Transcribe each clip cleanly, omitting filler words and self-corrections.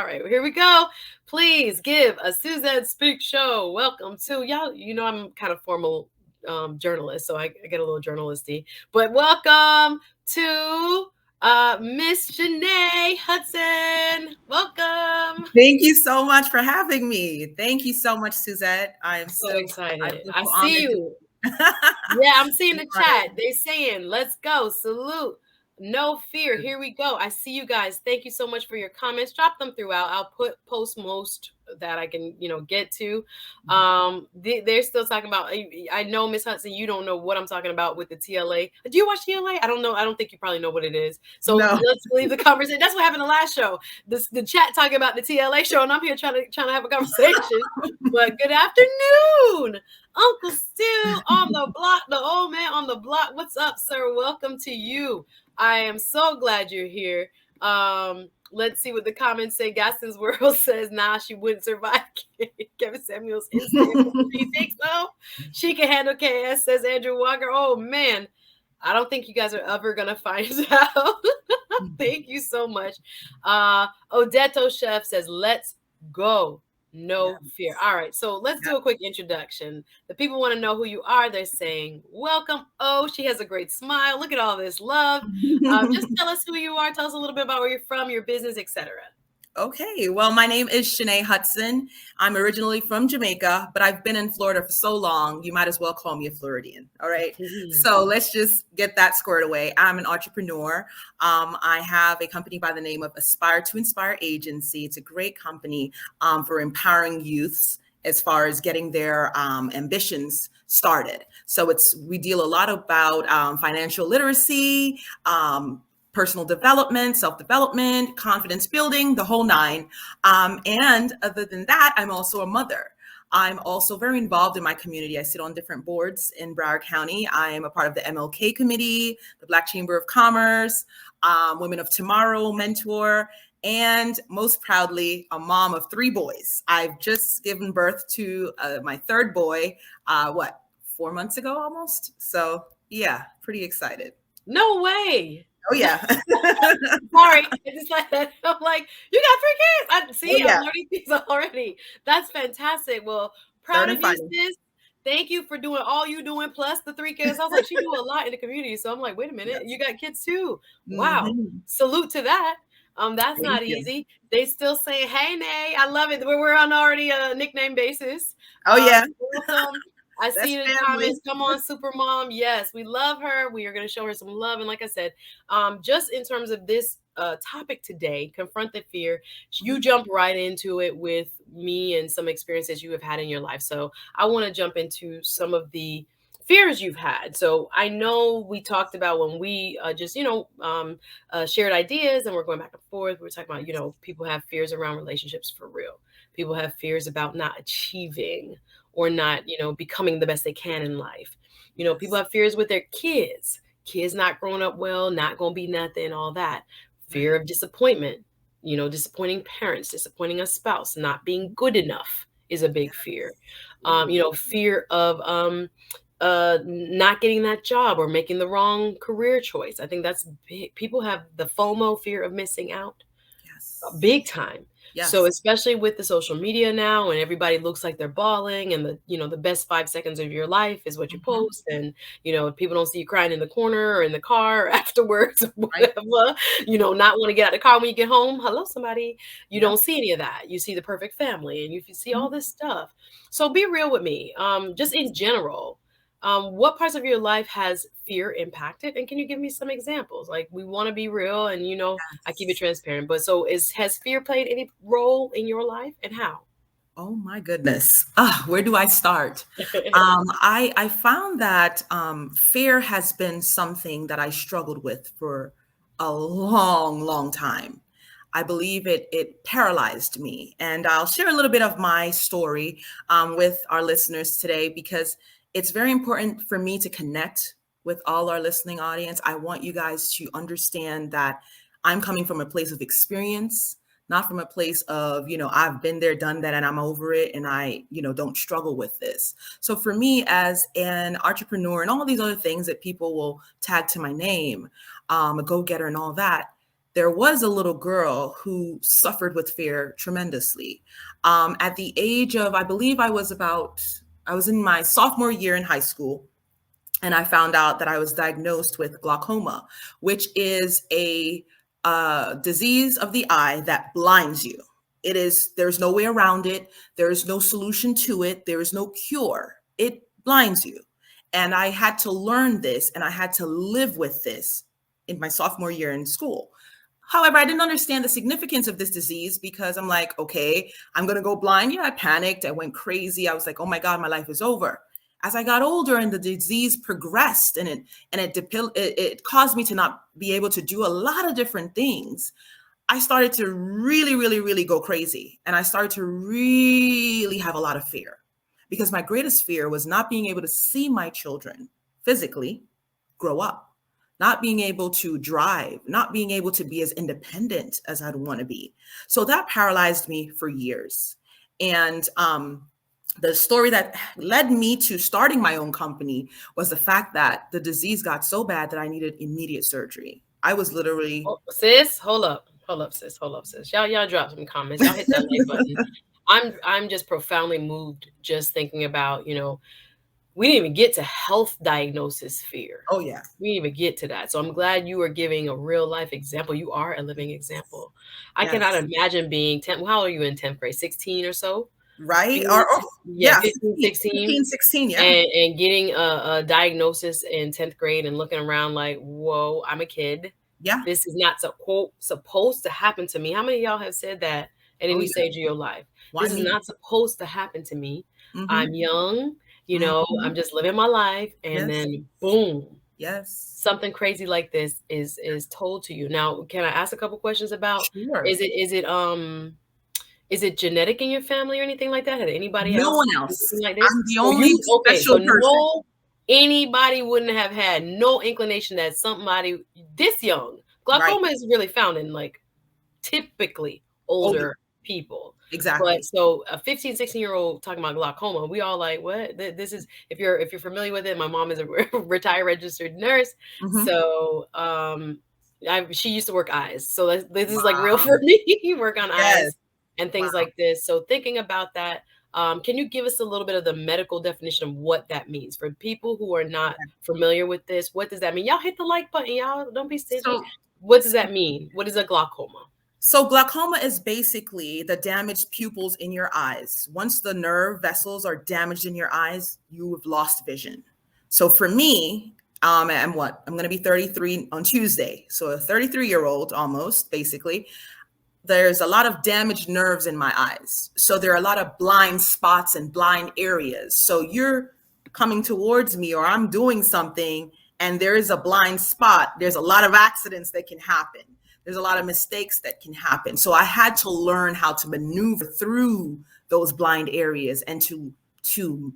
All right, here we go. Please give a Suzette Speak show. Welcome to y'all. You know, I'm kind of formal journalist, so I get a little journalisty. But welcome to Miss Shanae Hudson. Welcome. Thank you so much for having me. Thank you so much, Suzette. So I excited. feel I so see honored to you. Yeah, I'm seeing be the honored. chat. They saying, let's go. Salute. No fear. Here we go. I see you guys. Thank you so much for your comments. Drop them throughout. I'll post most that I can, get to. They're still talking about, I know, Miss Hudson, you don't know what I'm talking about with the TLA. Do you watch TLA? I don't know. I don't think you probably know what it is. So No. let's leave the conversation. That's what happened the last show. The chat talking about the TLA show, and I'm here trying to have a conversation. But good afternoon. Uncle Stu on the block, the old man on the block. What's up, sir? Welcome to you. I am so glad you're here. Let's see what the comments say. Gaston's World says, nah, she wouldn't survive Kevin Samuels instant. You think so? She can handle KS, says Andrew Walker. Oh, man. I don't think you guys are ever going to find out. Thank you so much. Odetto Chef says, let's go. No fear. All right, so let's do a quick introduction. The people want to know who you are. They're saying, welcome. Oh, she has a great smile. Look at all this love. Just tell us who you are. Tell us a little bit about where you're from, your business, etc. Okay, well, my name is Shanae Hudson. I'm originally from Jamaica, but I've been in Florida for so long, you might as well call me a Floridian. All right. So let's just get that squared away. I'm an entrepreneur. I have a company by the name of Aspire to Inspire Agency. It's a great company for empowering youths as far as getting their ambitions started. So we deal a lot about financial literacy, personal development, self-development, confidence building, the whole nine. And other than that, I'm also a mother. I'm also very involved in my community. I sit on different boards in Broward County. I am a part of the MLK Committee, the Black Chamber of Commerce, Women of Tomorrow mentor, and most proudly, a mom of 3 boys. I've just given birth to my 3rd boy, 4 months ago almost? So yeah, pretty excited. No way. Oh yeah. Sorry. It's like that. I'm like, you got 3 kids. I'm learning things already. That's fantastic. Well, proud of you, sis. Thank you for doing all you doing plus the 3 kids. I was like, she do a lot in the community. So I'm like, wait a minute, you got kids too. Wow. Salute to that. That's not easy. They still saying, hey, Nay. I love it. We're on already a nickname basis. Oh yeah. Welcome. I see you in the comments. Come on, super mom. Yes, we love her. We are going to show her some love. And like I said, just in terms of this topic today, confront the fear, you jump right into it with me and some experiences you have had in your life. So I want to jump into some of the fears you've had. So I know we talked about when we shared ideas and we're going back and forth. We're talking about, people have fears around relationships for real. People have fears about not achieving or not, becoming the best they can in life. People have fears with their kids not growing up well, not going to be nothing, all that. Fear of disappointment, disappointing parents, disappointing a spouse, not being good enough is a big fear. Fear of not getting that job or making the wrong career choice. I think that's big. People have the FOMO, fear of missing out. Big time. Yes. So especially with the social media now and everybody looks like they're balling and the best 5 seconds of your life is what you post. And, people don't see you crying in the corner or in the car afterwards, or whatever, not want to get out of the car when you get home. Hello, somebody. You don't see any of that. You see the perfect family and you see all this stuff. So be real with me. Just in general, what parts of your life has fear impacted? And can you give me some examples? Like, we want to be real and, I keep it transparent. But so has fear played any role in your life and how? Oh my goodness. Where do I start? I found that fear has been something that I struggled with for a long, long time. I believe it paralyzed me. And I'll share a little bit of my story with our listeners today because it's very important for me to connect with all our listening audience. I want you guys to understand that I'm coming from a place of experience, not from a place of, I've been there, done that, and I'm over it. And I, don't struggle with this. So for me as an entrepreneur and all these other things that people will tag to my name, a go-getter and all that, there was a little girl who suffered with fear tremendously. At the age of, I believe I was in my sophomore year in high school, and I found out that I was diagnosed with glaucoma, which is a disease of the eye that blinds you. There's no way around it. There's no solution to it. There is no cure. It blinds you. And I had to learn this, and I had to live with this in my sophomore year in school. However, I didn't understand the significance of this disease because I'm like, okay, I'm going to go blind. Yeah, I panicked. I went crazy. I was like, oh my God, my life is over. As I got older and the disease progressed, and it caused me to not be able to do a lot of different things, I started to really, really, really go crazy. And I started to really have a lot of fear, because my greatest fear was not being able to see my children physically grow up, not being able to drive, not being able to be as independent as I'd want to be. So that paralyzed me for years. And the story that led me to starting my own company was the fact that the disease got so bad that I needed immediate surgery. I was literally... Sis, hold up, sis. Y'all drop some comments. Y'all hit that like button. I'm just profoundly moved just thinking about, we didn't even get to health diagnosis fear. Oh yeah. We didn't even get to that. So I'm glad you are giving a real life example. You are a living example. I cannot imagine being 10. How old are you in 10th grade? 16 or so? Right? 15, 16. 16, yeah. And getting a diagnosis in 10th grade and looking around like, whoa, I'm a kid. Yeah. This is not supposed to happen to me. How many of y'all have said that at any stage of your life? This is not supposed to happen to me. I'm young, I'm just living my life. And then boom. Yes. Something crazy like this is told to you. Now, can I ask a couple questions about, Sure. is it genetic in your family or anything like that? Had anybody else? No one else. Like this? I'm the only special person. Anybody wouldn't have had no inclination that somebody this young. Glaucoma is really found in like typically older people. Exactly. But so a 15, 16-year-old talking about glaucoma, we all like, what? This is, if you're familiar with it, my mom is a retired registered nurse. So she used to work eyes. So this is like real for me. You work on eyes and things like this. So thinking about that, can you give us a little bit of the medical definition of what that means for people who are not familiar with this? What does that mean? Y'all hit the like button. Y'all don't be stingy. What does that mean? What is a glaucoma? So glaucoma is basically the damaged pupils in your eyes. Once the nerve vessels are damaged in your eyes, you have lost vision. So for me, I'm going to be 33 on Tuesday. So a 33-year-old almost, basically. There's a lot of damaged nerves in my eyes. So there are a lot of blind spots and blind areas. So you're coming towards me or I'm doing something and there is a blind spot. There's a lot of accidents that can happen. There's a lot of mistakes that can happen. So I had to learn how to maneuver through those blind areas and to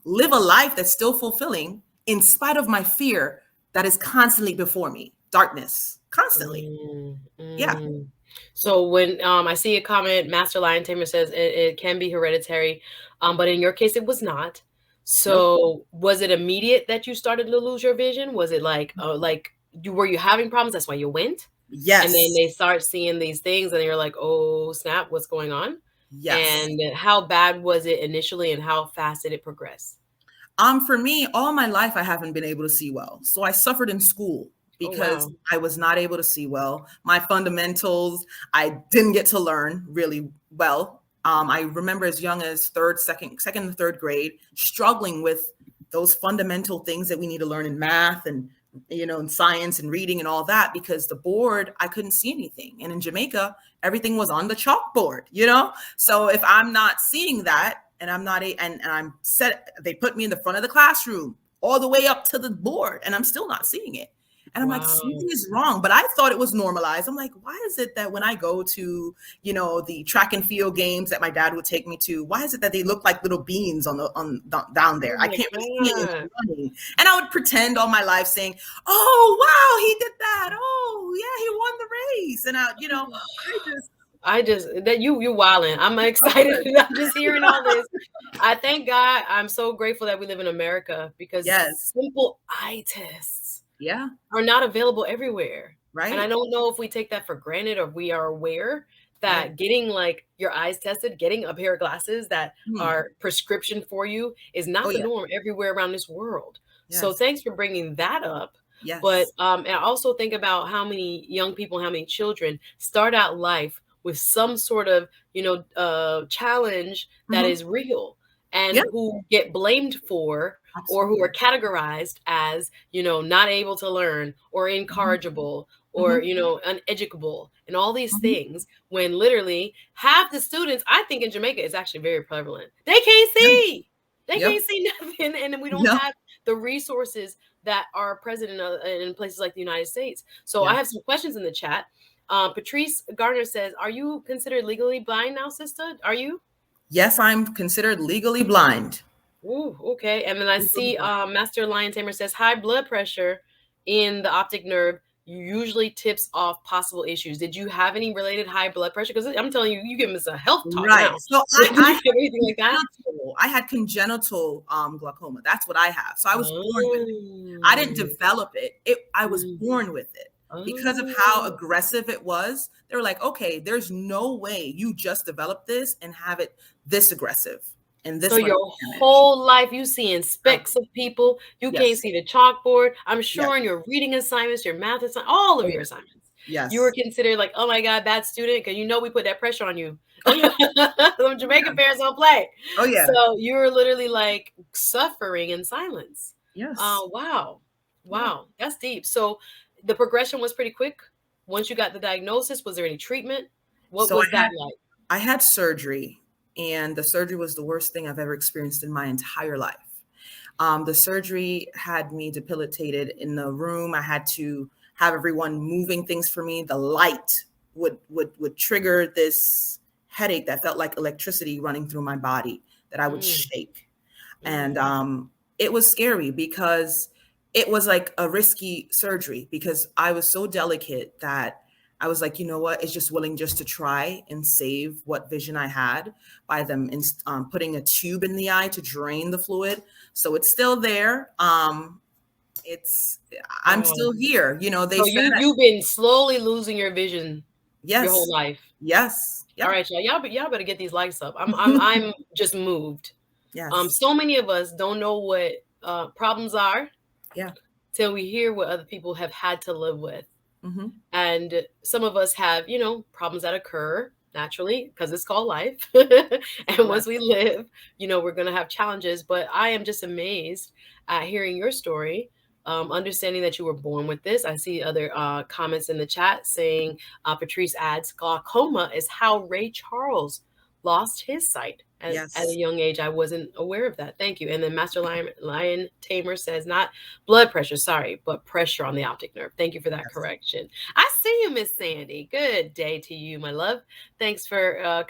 live a life that's still fulfilling in spite of my fear that is constantly before me. Darkness, constantly. Yeah. So when I see a comment, Master Lion Tamer says it can be hereditary, but in your case, it was not. So was it immediate that you started to lose your vision? Was it were you having problems? That's why you went? Yes. And then they start seeing these things and you're like, oh, snap, what's going on? Yes. And how bad was it initially and how fast did it progress? For me, all my life, I haven't been able to see well. So I suffered in school because I was not able to see well. My fundamentals, I didn't get to learn really well. I remember as young as second and third grade, struggling with those fundamental things that we need to learn in math and in science and reading and all that, because the board, I couldn't see anything. And in Jamaica, everything was on the chalkboard, So if I'm not seeing that and I'm not, and I'm set, they put me in the front of the classroom all the way up to the board and I'm still not seeing it. And I'm like, something is wrong. But I thought it was normalized. I'm like, why is it that when I go to, the track and field games that my dad would take me to, why is it that they look like little beans down there? I can't really see it. And I would pretend all my life saying, oh, wow, he did that. Oh, yeah, he won the race. And I just that you're wilding. I'm excited. I'm just hearing all this. I thank God. I'm so grateful that we live in America because simple eye tests are not available everywhere. Right. And I don't know if we take that for granted or we are aware Right. that getting like your eyes tested, getting a pair of glasses that Mm. are prescription for you is Oh not the yeah. norm everywhere around this world. So Yes. thanks for bringing that up. But Yes. and I also think about how many young people, how many children start out life with some sort of, challenge that Hmm. is real and Yeah. who get blamed for or who are Absolutely. categorized as, not able to learn or Hmm. incorrigible or, Hmm. uneducable and all these Hmm. things when literally half the students, I think in Jamaica, is actually very prevalent. They can't Yeah. see. They Yep. can't see nothing. And we don't Yep. have the resources that are present in places like the United States. So I Yeah. have some questions in the chat. Patrice Garner says, "Are you considered legally blind now, sister? Are you?" Yes, I'm considered legally blind. Ooh, okay. And then I Legally see blind. Master Lion Tamer says high blood pressure in the optic nerve usually tips off possible issues. Did you have any related high blood pressure? Because I'm telling you, you give us a health talk Right. now. So Did you have anything like that? I had congenital glaucoma. That's what I have. So I was born with it. I didn't Oh. develop it. I was Mm. born with it. Because of how Oh. aggressive it was, they were like, okay, there's no way you just develop this and have it this aggressive and So this much your damage. whole life you seeing Right. specks of people. You can't Yes. see the chalkboard. I'm Yes. sure in your reading assignments, your math assignments, all Oh of your yeah. assignments, you were Yes. considered like, oh my God, bad student, because we put that pressure on you. Oh yeah. Them Oh yeah. Jamaican parents don't play. Oh yeah. So you were literally like suffering in silence. Yes. Wow. Yeah. Wow. That's deep. So the progression was pretty quick. Once you got the diagnosis, was there any treatment? What So was that like? I had surgery, and the surgery was the worst thing I've ever experienced in my entire life. The surgery had me debilitated in the room. I had to have everyone moving things for me. The light would trigger this headache that felt like electricity running through my body, that I would Mm, shake. And mm. it was scary because it was like a risky surgery, because I was so delicate that I was like, you know what, it's just willing just to try and save what vision I had by them putting a tube in the eye to drain the fluid. So it's still there. It's I'm Wow. still here. They So said, you've been slowly losing your vision your whole yes, life. yes, All yeah, right, y'all. Y'all better get these lights up. I'm just moved. yes, So many of us don't know what problems are yeah, till we hear what other people have had to live with. hmm, And some of us have, problems that occur naturally because it's called life. And once we yes, live, we're going to have challenges. But I am just amazed at hearing your story, understanding that you were born with this. I see other comments in the chat saying, Patrice adds, glaucoma is how Ray Charles lost his sight at a yes, young age. I wasn't aware of that. Thank you. And then Master Lion Tamer says, not blood pressure, sorry, but pressure on the optic nerve. Thank you for that yes. correction. I see you, Miss Sandy. Good day to you, my love. Thanks for